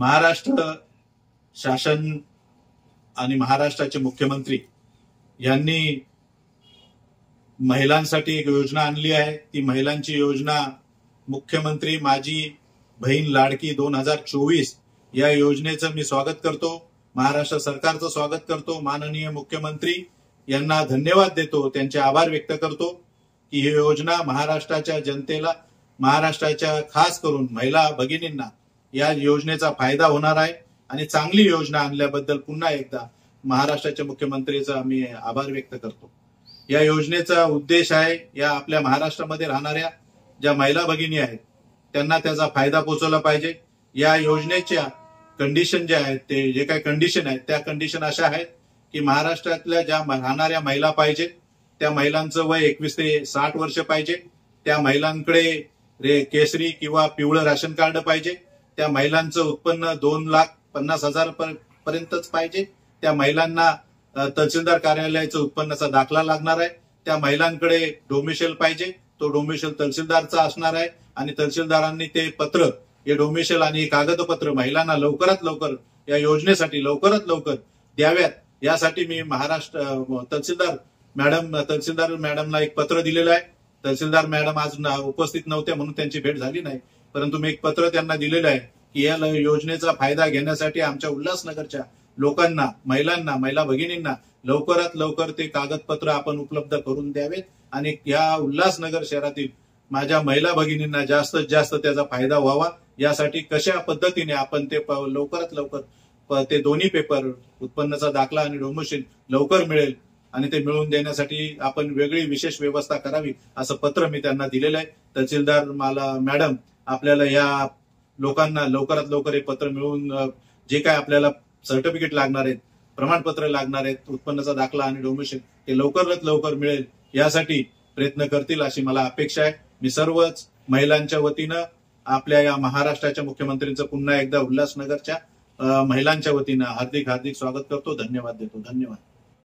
महाराष्ट्र शासन आणि महाराष्ट्राचे मुख्यमंत्री यांनी महिलांसाठी एक योजना आणली आहे। ती महिलांची योजना मुख्यमंत्री माझी बहीण लाडकी 2024 या योजनेचं मी स्वागत करतो। महाराष्ट्र सरकारचं स्वागत करतो। माननीय मुख्यमंत्री यांना धन्यवाद देतो, त्यांचे आभार व्यक्त करतो की ही योजना महाराष्ट्राच्या जनतेला, महाराष्ट्राच्या खास करून महिला भगिनींना या योजनेचा फायदा होणार आहे आणि चांगली योजना आणल्याबद्दल पुन्हा एकदा महाराष्ट्राच्या मुख्यमंत्रीचा मी आभार व्यक्त करतो। या योजनेचा उद्देश आहे या आपल्या महाराष्ट्रामध्ये राहणाऱ्या ज्या महिला भगिनी आहेत त्यांना त्याचा फायदा पोहोचवला पाहिजे। या योजनेच्या कंडिशन जे आहेत, ते जे काही कंडिशन आहेत त्या कंडिशन अशा आहेत की महाराष्ट्रातल्या ज्या राहणाऱ्या महिला पाहिजे त्या महिलांचं वय 21 ते 60 वर्ष पाहिजे, त्या महिलांकडे केसरी किंवा पिवळं राशन कार्ड पाहिजे, त्या महिलांचं उत्पन्न 2,50,000 पर्यंतच पाहिजे, त्या महिलांना तहसीलदार कार्यालयाचं उत्पन्नाचा दाखला लागणार आहे, त्या महिलांकडे डोमिशियल पाहिजे, तो डोमिशियल तहसीलदारचा असणार आहे आणि तहसीलदारांनी ते पत्र, हे डोमिशियल आणि हे कागदपत्र महिलांना लवकरात लवकर या योजनेसाठी लवकरात लवकर द्याव्यात यासाठी मी महाराष्ट्र तहसीलदार मॅडमला एक पत्र दिलेलं आहे। तहसीलदार मॅडम आज उपस्थित नव्हत्या म्हणून त्यांची भेट झाली नाही, परंतु मी एक पत्र त्यांना दिलेलं आहे की या योजनेचा फायदा घेण्यासाठी आमच्या उल्हासनगरच्या लोकांना, महिला भगिनींना लवकरात लवकर ते कागदपत्र आपण उपलब्ध करून द्यावेत आणि या उल्हासनगर शहरातील माझ्या महिला भगिनींना जास्तीत जास्त त्याचा फायदा व्हावा यासाठी कशा पद्धतीने आपण ते लवकरात लवकर ते दोन्ही पेपर, उत्पन्नाचा दाखला आणि डोमिशियल लवकर मिळेल आणि ते मिळवून देण्यासाठी आपण वेगळी विशेष व्यवस्था करावी असं पत्र मी त्यांना दिलेलं आहे। तहसीलदार मॅडम आपल्याला या लोकांना लवकरात लवकर हे पत्र मिळवून जे काय आपल्याला सर्टिफिकेट लागणार आहेत, प्रमाणपत्र लागणार आहेत, उत्पन्नाचा दाखला आणि डोमिशियल हे लवकरात लवकर मिळेल यासाठी प्रयत्न करतील अशी मला अपेक्षा आहे। मी सर्वच महिलांच्या वतीनं आपल्या या महाराष्ट्राच्या मुख्यमंत्र्यांचं पुन्हा एकदा उल्हासनगरच्या महिलांच्या वतीनं हार्दिक स्वागत करतो। धन्यवाद देतो। धन्यवाद।